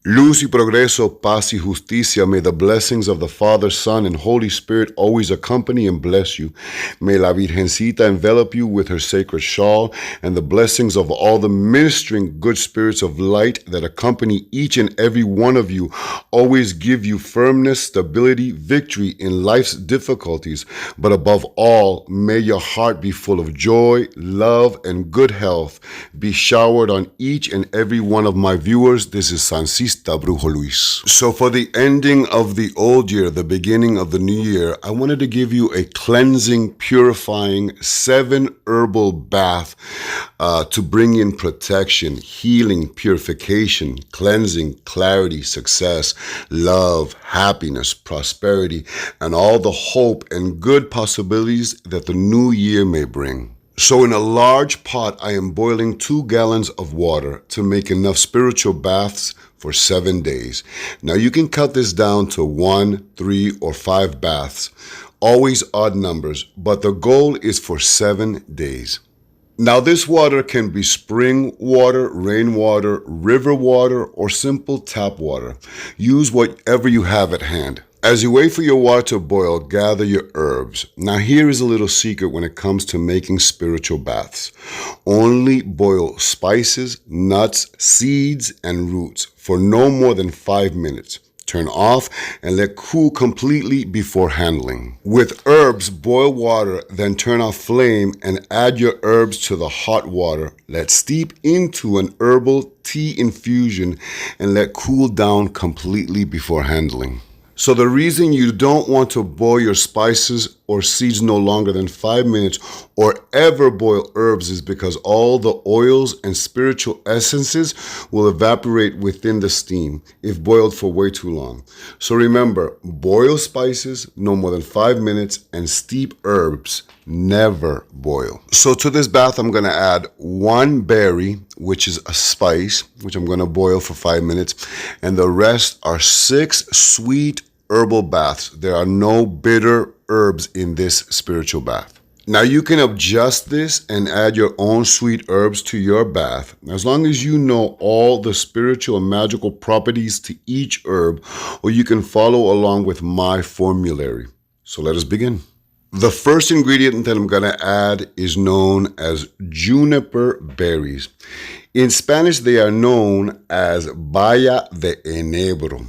Luz y progreso, paz y justicia. May the blessings of the Father, Son, and Holy Spirit always accompany and bless you. May La Virgencita envelop you with her sacred shawl, and the blessings of all the ministering good spirits of light that accompany each and every one of you always give you firmness, stability, victory in life's difficulties. But above all, may your heart be full of joy, love, and good health. Be showered on each and every one of my viewers. This is Sancista Brujo Luis. So for the ending of the old year, the beginning of the new year, I wanted to give you a cleansing, purifying 7 herbal bath to bring in protection, healing, purification, cleansing, clarity, success, love, happiness, prosperity, and all the hope and good possibilities that the new year may bring. So in a large pot, I am boiling 2 gallons of water to make enough spiritual baths for 7 days. Now you can cut this down to 1, 3, or 5 baths, always odd numbers, but the goal is for 7 days. Now this water can be spring water, rainwater, river water, or simple tap water. Use whatever you have at hand. As you wait for your water to boil, gather your herbs. Now here is a little secret when it comes to making spiritual baths. Only boil spices, nuts, seeds, and roots for no more than 5 minutes. Turn off and let cool completely before handling. With herbs, boil water, then turn off flame and add your herbs to the hot water. Let steep into an herbal tea infusion and let cool down completely before handling. So the reason you don't want to boil your spices or seeds no longer than 5 minutes or ever boil herbs is because all the oils and spiritual essences will evaporate within the steam if boiled for way too long. So remember, boil spices no more than 5 minutes and steep herbs, never boil. So to this bath, I'm going to add 1 berry, which is a spice, which I'm going to boil for 5 minutes, and the rest are 6 sweet herbal baths. There are no bitter herbs in this spiritual bath. Now you can adjust this and add your own sweet herbs to your bath, as long as you know all the spiritual and magical properties to each herb, or you can follow along with my formulary. So let us begin. The first ingredient that I'm going to add is known as Junniper Berries. In Spanish, they are known as Baya de enebro.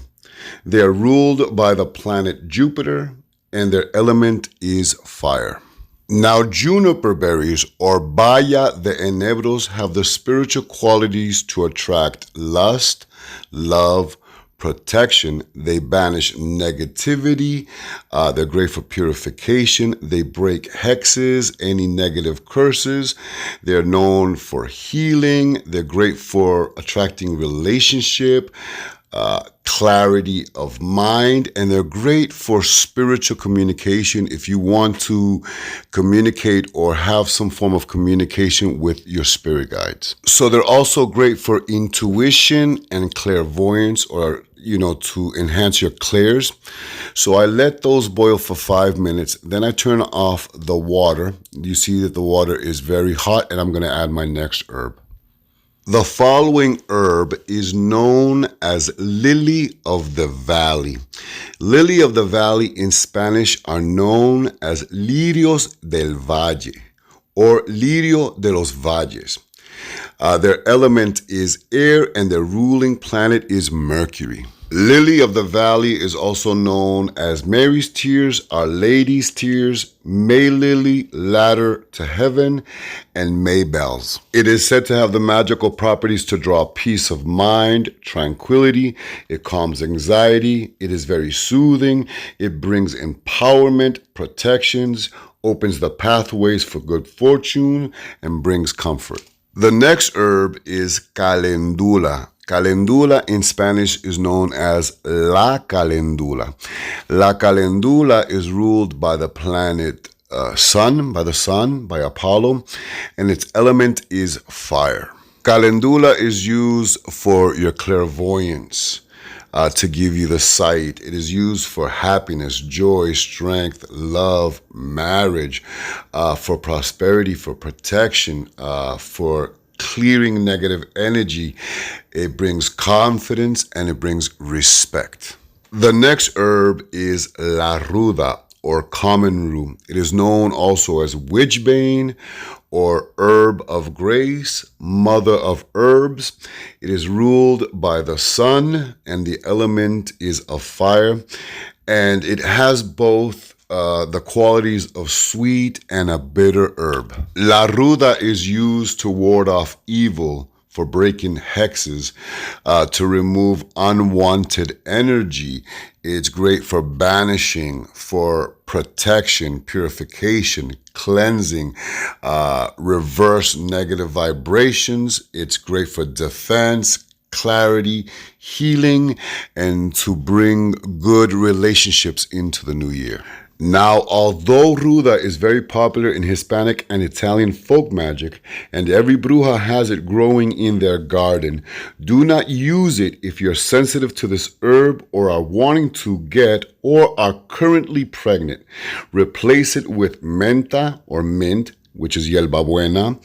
They are ruled by the planet Jupiter, and their element is fire. Now, juniper berries, or Baya de enebros, have the spiritual qualities to attract lust, love, protection. They banish negativity. They're great for purification. They break hexes, any negative curses. They're known for healing. They're great for attracting relationship, clarity of mind, and they're great for spiritual communication if you want to communicate or have some form of communication with your spirit guides. So they're also great for intuition and clairvoyance, or to enhance your clairs. So I let those boil for 5 minutes. Then I turn off the water. You see that the water is very hot, and I'm going to add my next herb. The following herb is known as Lily of the Valley. Lily of the Valley in Spanish are known as lirios del valle, or lirio de los valles. Their element is air, and their ruling planet is Mercury. Lily of the Valley is also known as Mary's Tears, Our Lady's Tears, May Lily, Ladder to Heaven, and Maybells. It is said to have the magical properties to draw peace of mind, tranquility. It calms anxiety. It is very soothing. It brings empowerment, protections, opens the pathways for good fortune, and brings comfort. The next herb is Calendula. Calendula in Spanish is known as La Calendula. La Calendula is ruled by the planet Sun, by Apollo, and its element is fire. Calendula is used for your clairvoyance, to give you the sight. It is used for happiness, joy, strength, love, marriage, for prosperity, for protection, for clearing negative energy. It brings confidence and it brings respect. The next herb is la ruda, or common rue. It is known also as witchbane or herb of grace, mother of herbs. It is ruled by the sun and the element is of fire, and it has both the qualities of sweet and a bitter herb. La ruda is used to ward off evil, for breaking hexes, to remove unwanted energy. It's great for banishing, for protection, purification, cleansing, reverse negative vibrations. It's great for defense, clarity, healing, and to bring good relationships into the new year. Now, although Ruda is very popular in Hispanic and Italian folk magic, and every bruja has it growing in their garden, do not use it if you're sensitive to this herb or are wanting to get or are currently pregnant. Replace it with menta or mint, which is hierba buena,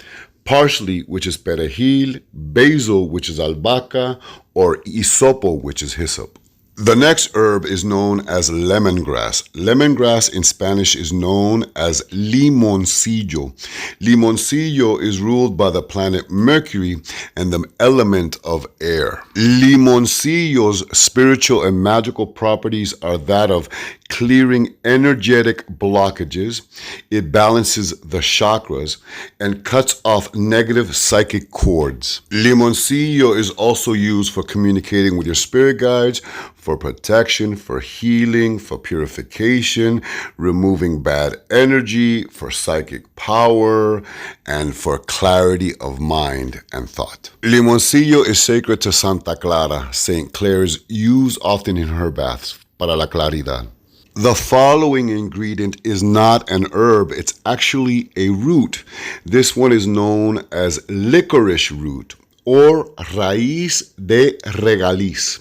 parsley, which is perejil, basil, which is albahaca, or hisopo, which is hyssop. The next herb is known as lemongrass. Lemongrass in Spanish is known as limoncillo. Limoncillo is ruled by the planet Mercury and the element of air. Limoncillo's spiritual and magical properties are that of clearing energetic blockages. It balances the chakras and cuts off negative psychic cords. Limoncillo is also used for communicating with your spirit guides, for protection, for healing, for purification, removing bad energy, for psychic power, and for clarity of mind and thought. Limoncillo is sacred to Santa Clara. Saint Clare's used often in her baths para la claridad. The following ingredient is not an herb, it's actually a root. This one is known as licorice root or Raíz de Regaliz.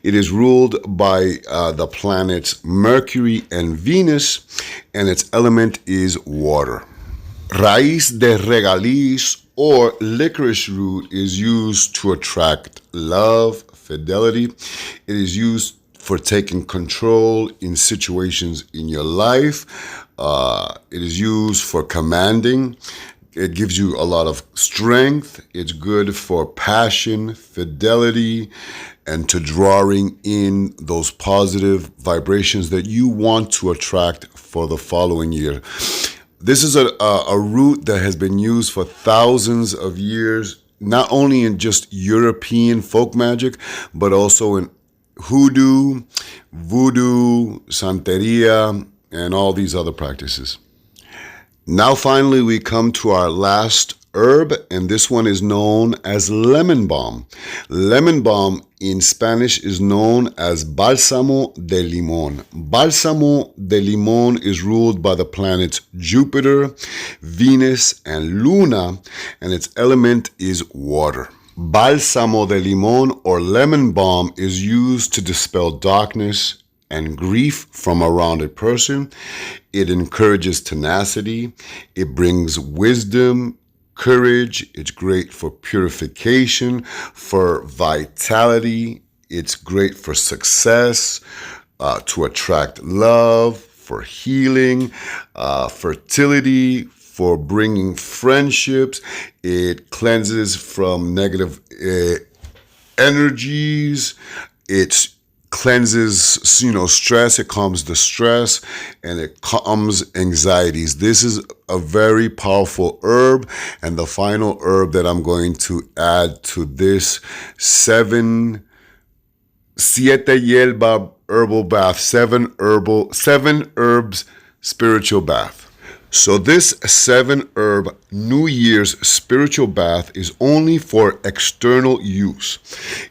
It is ruled by the planets Mercury and Venus, and its element is water. Raíz de Regaliz or licorice root is used to attract love, fidelity. It is used for taking control in situations in your life. It is used for commanding. It gives you a lot of strength. It's good for passion, fidelity, and to drawing in those positive vibrations that you want to attract for the following year. This is a root that has been used for thousands of years, not only in just European folk magic, but also in hoodoo, voodoo, santeria, and all these other practices. Now finally we come to our last herb, and this one is known as lemon balm. Lemon balm in Spanish is known as Bálsamo de limón. Bálsamo de limón is ruled by the planets Jupiter, Venus, and Luna, and its element is water. Bálsamo de limón or lemon balm is used to dispel darkness and grief from around a person. It encourages tenacity. It brings wisdom, courage. It's great for purification, for vitality. It's great for success, to attract love, for healing, fertility, for bringing friendships. It cleanses from negative energies. It cleanses, stress. It calms the stress, and it calms anxieties. This is a very powerful herb, and the final herb that I'm going to add to this siete hierba herbal bath, seven herbs spiritual bath. So this 7-herb New Year's spiritual bath is only for external use.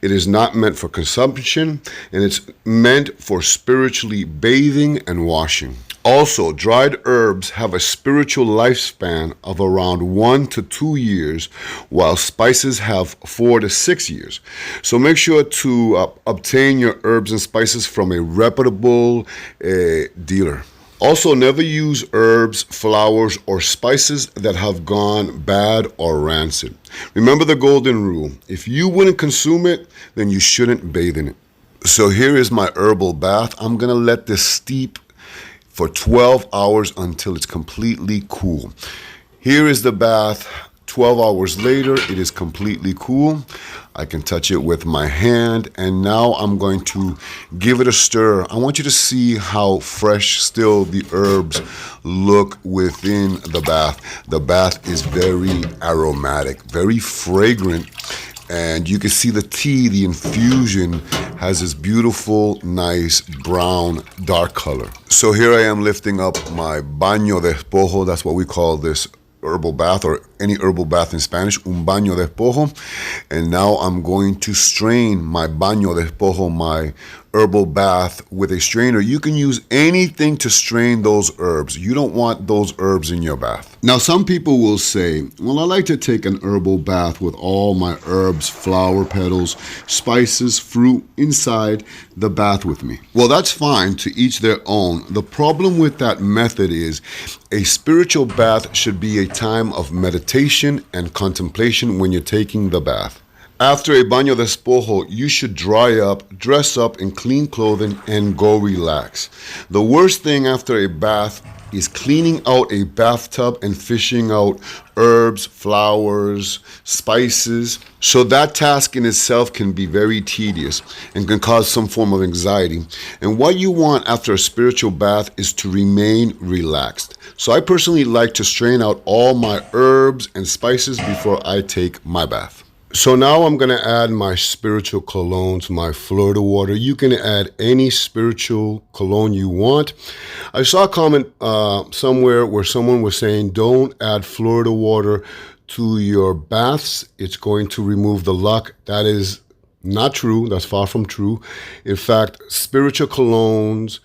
It is not meant for consumption, and it's meant for spiritually bathing and washing. Also, dried herbs have a spiritual lifespan of around 1 to 2 years, while spices have 4 to 6 years. So make sure to obtain your herbs and spices from a reputable dealer. Also, never use herbs, flowers, or spices that have gone bad or rancid. Remember the golden rule. If you wouldn't consume it, then you shouldn't bathe in it. So here is my herbal bath. I'm going to let this steep for 12 hours until it's completely cool. Here is the bath. 12 hours later, it is completely cool. I can touch it with my hand, and now I'm going to give it a stir. I want you to see how fresh still the herbs look within the bath. The bath is very aromatic, very fragrant, and you can see the tea, the infusion has this beautiful, nice brown, dark color. So here I am lifting up my baño de espojo. That's what we call this herbal bath, or any herbal bath in Spanish, un baño de espojo. And now I'm going to strain my baño de espojo, my herbal bath, with a strainer. You can use anything to strain those herbs. You don't want those herbs in your bath. Now, some people will say, well, I like to take an herbal bath with all my herbs, flower petals, spices, fruit inside the bath with me. Well, that's fine, to each their own. The problem with that method is a spiritual bath should be a time of meditation and contemplation when you're taking the bath. After a baño de espojo, you should dry up, dress up in clean clothing, and go relax. The worst thing after a bath is cleaning out a bathtub and fishing out herbs, flowers, spices. So that task in itself can be very tedious and can cause some form of anxiety. And what you want after a spiritual bath is to remain relaxed. So I personally like to strain out all my herbs and spices before I take my bath. So now I'm going to add my spiritual colognes, my fleur de water. You can add any spiritual cologne you want. I saw a comment somewhere where someone was saying, don't add fleur de water to your baths. It's going to remove the luck. That is not true. That's far from true. In fact, spiritual colognes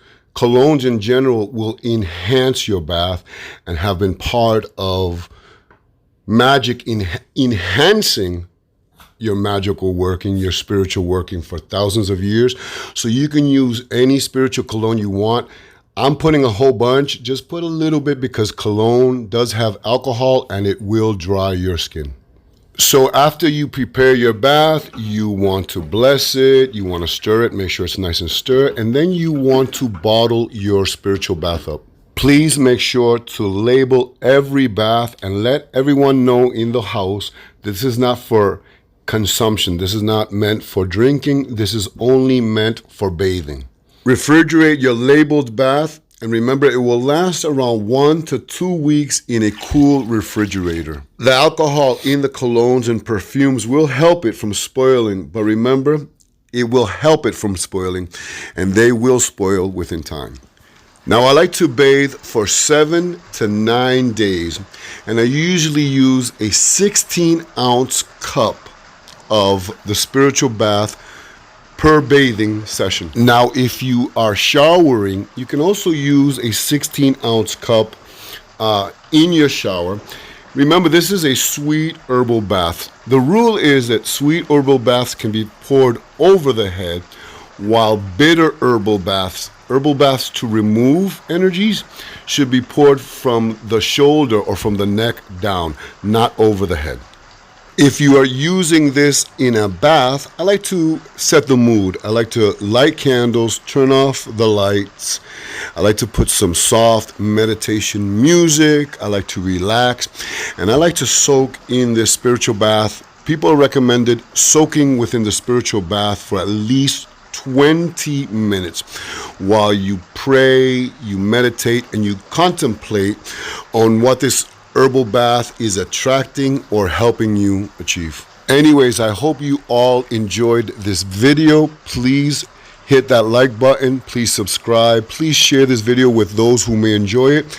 in general will enhance your bath and have been part of magic in enhancing your magical working, your spiritual working for thousands of years. So you can use any spiritual cologne you want. I'm putting a whole bunch. Just put a little bit because cologne does have alcohol and it will dry your skin. So after you prepare your bath, you want to bless it, you want to stir it, make sure it's nice and stirred, and then you want to bottle your spiritual bath up. Please make sure to label every bath and let everyone know in the house this is not for consumption. This is not meant for drinking. This is only meant for bathing. Refrigerate your labeled bath, and remember, it will last around 1 to 2 weeks in a cool refrigerator. The alcohol in the colognes and perfumes will help it from spoiling, but remember, it will help it from spoiling, and they will spoil within time. Now, I like to bathe for 7 to 9 days, and I usually use a 16-ounce cup of the spiritual bath per bathing session. Now, if you are showering, you can also use a 16-ounce cup in your shower. Remember, this is a sweet herbal bath. The rule is that sweet herbal baths can be poured over the head, while bitter herbal baths to remove energies, should be poured from the shoulder or from the neck down, not over the head. If you are using this in a bath, I like to set the mood. I like to light candles, turn off the lights. I like to put some soft meditation music. I like to relax, and I like to soak in this spiritual bath. People recommended soaking within the spiritual bath for at least 20 minutes while you pray, you meditate, and you contemplate on what this herbal bath is attracting or helping you achieve. Anyways, I hope you all enjoyed this video. Please hit that like button. Please subscribe. Please share this video with those who may enjoy it.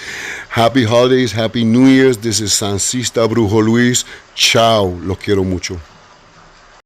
Happy holidays. Happy New Year's. This is Sancista Brujo Luis. Ciao. Lo quiero mucho.